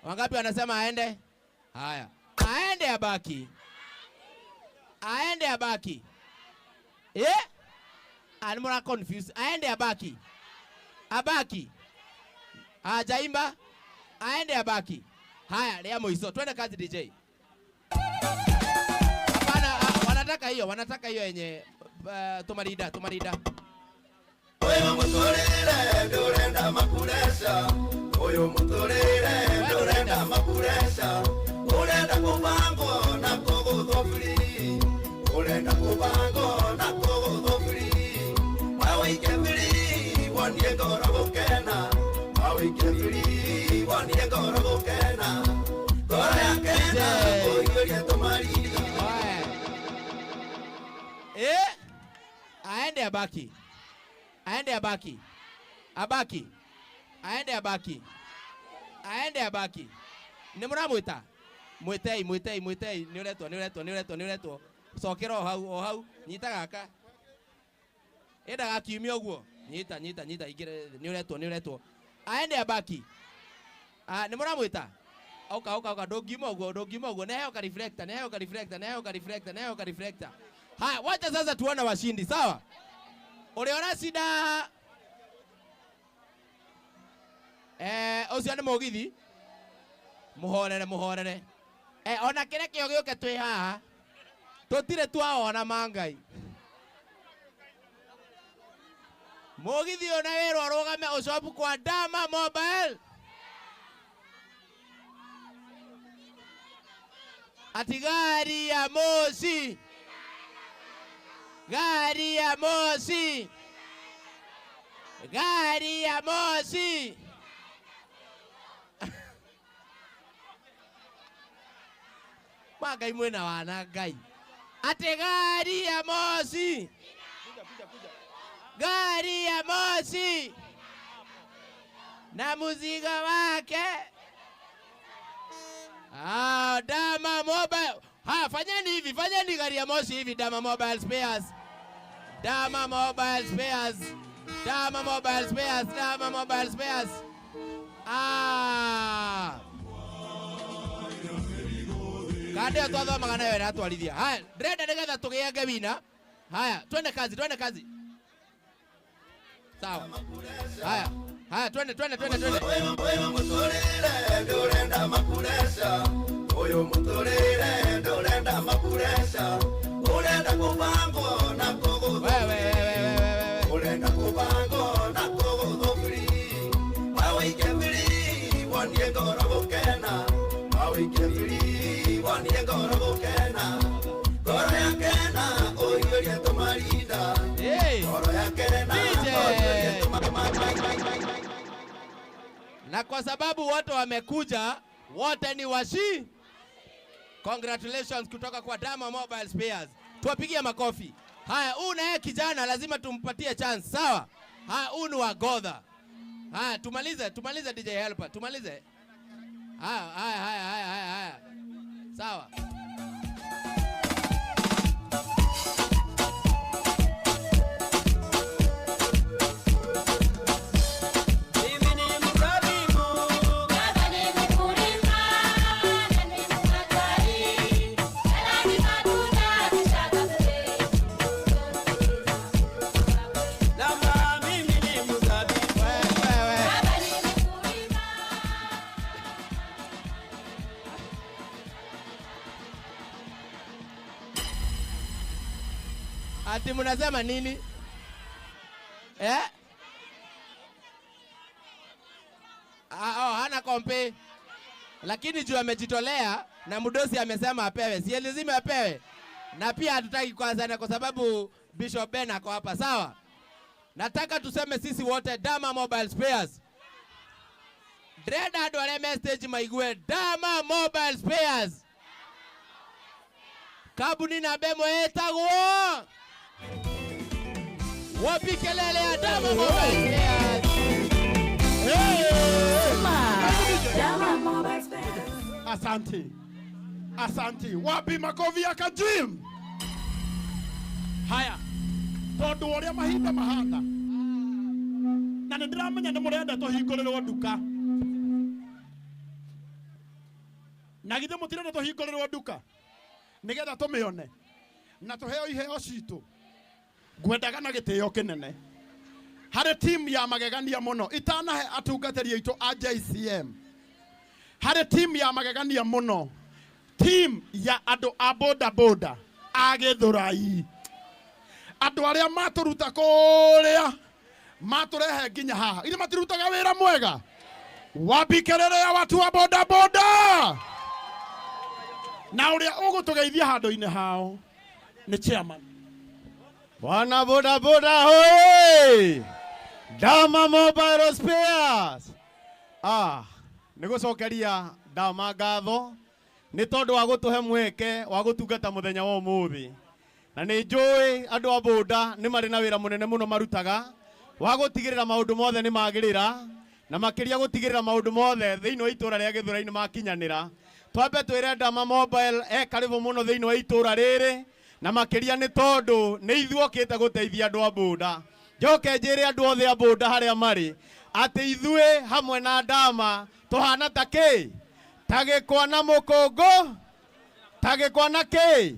Wangapi wanasema aende? Haya. Aende abaki. Aende abaki. Alimura confused. Aende abaki. Abaki. Hajaimba. Aende abaki. Haya, lea moiso. Twende kazi DJ. Hapana, wanataka hiyo yenye tumarida. Oyo mutorere ndorenda makuresha. Oyo mutorere ndorenda makuresha. Urenda kubango na kogo free. Urenda kubango na kogo free. Wawe kemiri wandie goro gokena. Wawe kemiri wandie goro gokena. Goro yakena oyo yetomari. Aende abaki. Aende abaki. Abaki. Aende abaki. Aende abaki. Nimuramuita. Mwitei. Niuretwo. Sokera o hau. Nyita gaka. Enda gakiumia uguo. Nyita. Igire niuretwo. Aende abaki. Nimuramuita. Oka. Dogimo uguo. Neheo ka reflector. Haya, wacha sasa tuone washindi, sawa? Uliona shida? Ucio ni mugithi. Muhorere. Ona kire kio gioke twi haha. Tutire twaona mangai. Mugithi ona wero arugame ucopu kwa Dama Mobile. Ati gari ya moshi. Gari ya moshi. Magai mwena wana gai. Ate gari ya moshi. Gari ya moshi. Na muzigo wake. Dama Mobile. Fanyeni gari ya moshi hivi. Dama Mobile Spares. Kande twathoma magana wewe atwarithia. Haya, ndrenda nigetha tugienge wina. Haya, twende kazi. Sawa. Haya, twende. Oyo mutorere ndorenda makuresha. Oyo mutorere ndorenda makuresha. Urenda kubango na kogo. Wewe. Urenda kubango na kogo free. Wawe kemiri wandie goro gokena. Wawe kemiri wandie goro gokena. Goro yakena oyo yetomariда. Goro yakena oyo yetomariда. Na kwa sababu wote wamekuja, wote ni washi. Congratulations kutoka kwa Dama Mobile Spares. Tuwapigie makofi. Haya, huyu naye kijana lazima tumpatie chance, sawa? Haya, huyu ni wa Godha. Haya, tumalize DJ Helper, tumalize. Haya. Sawa. Ati mnasema nini? Hana kompe. Lakini juu amejitolea na mdosi amesema apewe. Si lazima apewe. Na pia hatutaki kuanzana kwa sababu Bishop Ben ako hapa, sawa? Nataka tuseme sisi wote Dama Mobile Spares. Dreda dwale message maigue Dama Mobile Spares. Kabuni na bemo etagwo. Wapi kelele ya Dama Mobile Spares. Dama Mobile Spares. Asante. Wapi makofi ya Kajim? Haya. Tondu uria mahinda mahanda. Na ndĩramenya nĩ mũrenda tũhingũrĩrwo nduka. Na githe mutirenda tuhingũrĩrwo nduka nigetha tũmĩone na tũheo iheo citũ. Ngwendaga na gĩtĩo kĩnene harĩ timu ya magegania mũno itanahe atungatĩri aitũ a JCM. Harĩ timu ya magegania mũno, timu ya andũ a boda boda a Gĩthũrai, andũ arĩa matũruta kũrĩa matũrehe nginya haha. Ile matirutaga wĩra mwega. Wapi kelele ya watu wa boda boda? Na uria ũgũtũgeithia handũ-inĩ hao ni chairman. Wana boda boda hoi! Dama Mobile Spares. Nĩgũcokeria Dama ngatho nĩ tondũ wa gũtũhe mweke wa gũtungata mũthenya wa ũmũthĩ. Na nĩ njũĩ andũ a boda nĩ marĩ na wĩra mũnene mũno marutaga wa gũtigĩrĩra maũndũ mothe nĩ magĩrĩra na makĩria gũtigĩrĩra maũndũ mothe thĩinĩ wa itũra rĩa Gĩthũrai nĩ makinyanĩra. Twambe twĩre Dama Mobile karibu mũno thĩinĩ wa itũra rĩrĩ, na makĩria nĩ tondũ nĩ ithuokĩte gũteithia andũ a boda. Njoke njĩre andũ othe a boda harĩa marĩ atĩ ithuĩ hamwe na Dama tũhana ta kĩ? Ta gĩkwa na mũkũngũ? Ta gĩkwa na kĩ?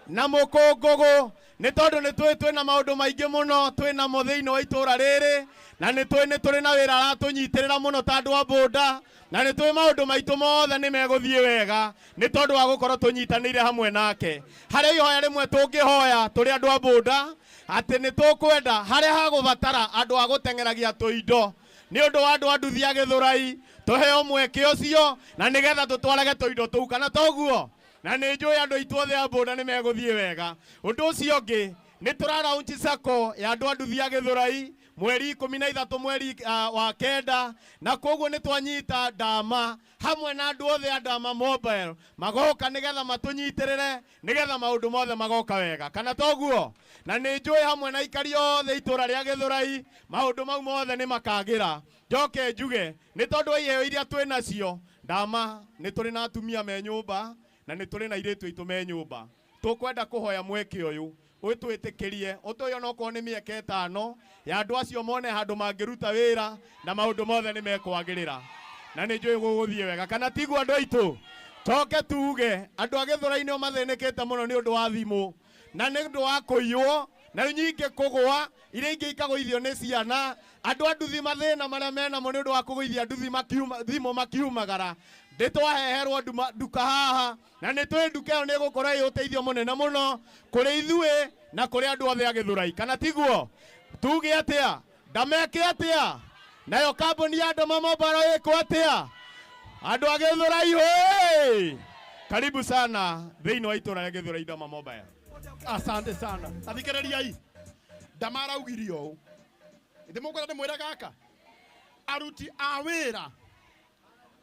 Na mũkũngũgũ. Nĩ tondũ nĩ twĩna maũndũ maingĩ mũno twĩna mo thĩinĩ wa itũra rĩrĩ, na nĩ tũrĩ na wĩra aratũnyitĩrĩra mũno ta andũ a boda, na nĩ twĩ maũndũ maitũ mothe nĩ megũthiĩ wega nĩ tondũ wa gũkorwo tũnyitanĩire hamwe nake. Harĩ ihoya rĩmwe tũngĩhoya tũrĩ andũ a boda atĩ nĩ tũkwenda harĩa hagũbatara andũ a gũteng'eragia tũindo nĩ ũndũ wa andũ a nduthi a Gĩthũrai tũheo mweke ũcio na nĩgetha tũtwarage tũindo tũu, kana toguo. Na nĩ njũĩ andũ aitũ othe a boda nĩ megũthiĩ wega. Ũndũ ũcio ũngĩ nĩ tũraraunchi sako ya andũ a nduthi a Gĩthũrai mweri 13 mweri wa kenda, na koguo nĩ twanyita Dama hamwe na andũ othe a Dama Mobile magoka nĩgetha matũnyitĩrĩre nĩgetha maũndũ mothe magoka wega, kana toguo. Na nĩ njũĩ hamwe na ikari othe itũra rĩa Gĩthũrai maũndũ mau mothe nĩ makagĩra. Njoke njuge nĩ tondũ wa iheo iria twĩ nacio Dama nĩ tũrĩ na atumia me nyũmba na nĩ tũrĩ na airĩtu aitũ me nyũmba. Tũkwenda kũhoya mweke ũyũ ũtwĩtĩkĩrie ũtũyo no korwo nĩ mĩaka 5 ya andũ acio mone handũ mangĩruta wĩra na maũndũ mothe nĩ mekwagĩrĩra na nĩ njũĩ gũgũthiĩ wega, kana tiguo andũ aitũ. Toke tuge andũ a Gĩthũrai nĩo mathĩnĩkĩte mũno nĩ ũndũ wa thimũ na nĩ ũndũ wa kũiywo na nyingĩ kũgũa iria ingĩ ikagũithio nĩ ciana. Andũ a nduthi mathĩna marĩa menamo nĩ ũndũ wa kũgũithia nduthi thimũ makiumagara. Ndĩtwaheherwo nduka haha na nĩ twĩ nduka ĩyo nĩ gũkorwo ĩ ũteithio mũnene mũno kũrĩ ithuĩ na kũrĩ andũ othe a Gĩthũrai, kana tiguo. Tuge atĩa? Ndameke atĩa? Nayo kambuni ya Dama Mobile ĩkwo atĩa? Andũ a Gĩthũrai hoi! Karibu sana thĩinĩ wa itũra rĩa Gĩthũrai Dama Mobile. Asante sana. Athikĩrĩriai. Dama araugirio ũũ. Ithĩ mũkwenda ndĩmwĩre gaka? Aruti a wĩra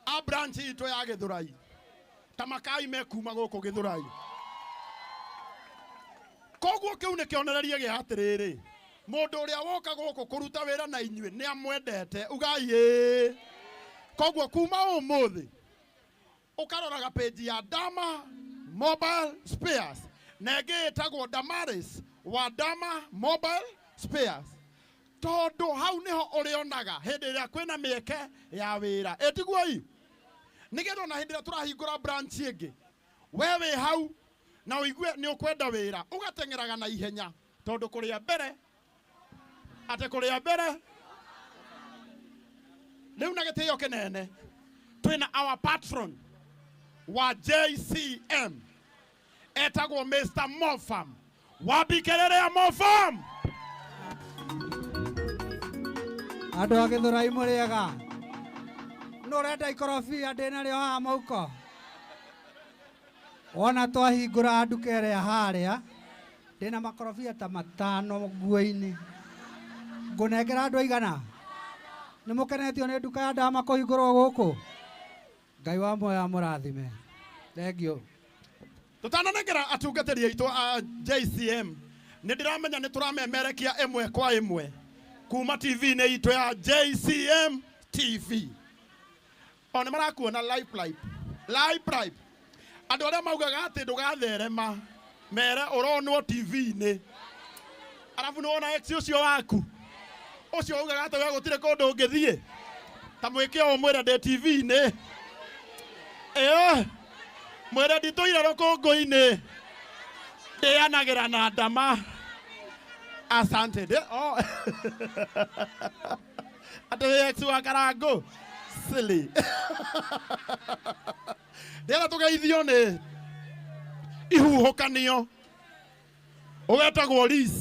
a branch itũ ya Gĩthũrai ta makai mekuma gũkũ Gĩthũrai. Koguo kĩu nĩ kĩonereria gĩa atĩrĩrĩ, mũndũ ũrĩa woka gũkũ kũruta wĩra na inyuĩ nĩ amwendete. Ugai koguo kuma ũmũthĩ ũkaroraga page ya Dama Mobile Spares na ĩngĩ ĩtagwo Damaris wa Dama Mobile Spares, tondũ hau nĩho ũrĩonaga hĩndĩ ĩrĩa kwĩna mĩeke ya wĩra. Ĩtiguoi nĩgetha na hĩndĩ ĩrĩa tũrahingũra branch ĩngĩ we wĩ hau na ũigue nĩ ũkwenda wĩra ũgateng'eraga na ihenya, tondũ kũrĩa mbere atĩ kũrĩa mbere rĩu na gĩtĩo kĩnene twĩna our patron wa JCM etagwo Mr. Mofam. Wapi kelele ya Mofam? Andũ a Gĩthũrai mũrĩega? Nũ ũrenda ikorobia ndĩna rĩo haha mauko? Ona twahingũra nduka ĩrĩa harĩa ndĩna makorobia ta 5 nguo-inĩ. Ngũnengera andũ aigana? Nĩ mũkenetio nĩ nduka ya Dama kũhingũrwo gũkũ? Ngai wa muoyo amũrathime. Thengiũ. Tutananengera atungatĩri aitũ a JCM nĩ ndĩramenya nĩ tũramemerekia ĩmwe kwa ĩmwe kuma TV-inĩ itũ ya JCM TV. Ona marakuona live. Andũ arĩa maugaga atĩ ndũgatherema mere ũronwo TV-inĩ, arabu nĩwona ex ũcio waku ũcio ugaga atĩ we gũtirĩ kũndũ ũngĩthiĩ ta mwĩke ũmwĩra ndĩ TV-inĩ. Mwere nditũire rũkũngũ-inĩ ndĩanagĩra na ndama. Asante. Atĩ ex wa Karangu silly. Ndĩra tũgeithio nĩ ihuhũkanio ũgetagwo Liz.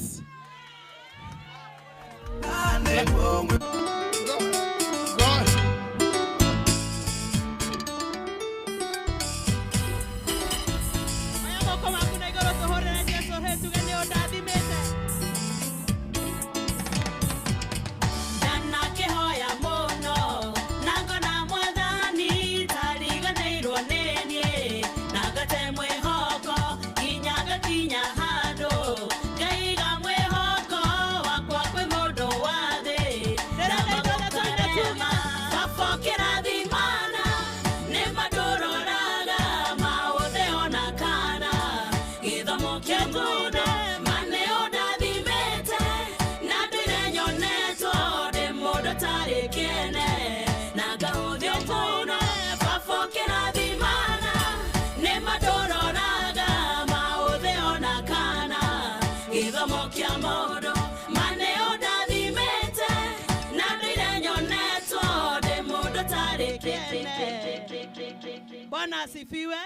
Bwana asifiwe.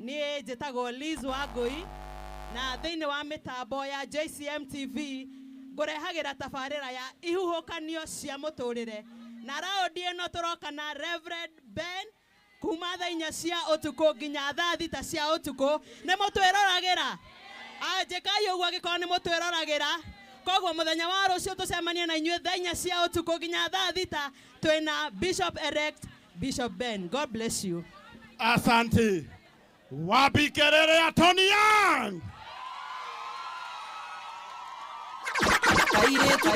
Niĩ njĩtagwo Liz Wangui na thĩinĩ wa mĩtambo ya JCM TV ngũrehagĩra tabarĩra ya ihuhũkanio cia mũtũrĩre. Na raundi ĩno tũroka na Reverend Ben kuma thaa 4 cia ũtukũ nginya thaa 6 cia ũtukũ. Nĩ mũtwĩroragĩra? Njĩkai ũguo angĩkorwo nĩ mũtwĩroragĩra. Koguo mũthenya wa rũciũ tũcemanie na inyuĩ thaa 4 cia ũtukũ nginya thaa 6 twĩna Bishop Elect Bishop Ben. God bless you. Asante. Wapi kelele ya Tony Young? Kaire tu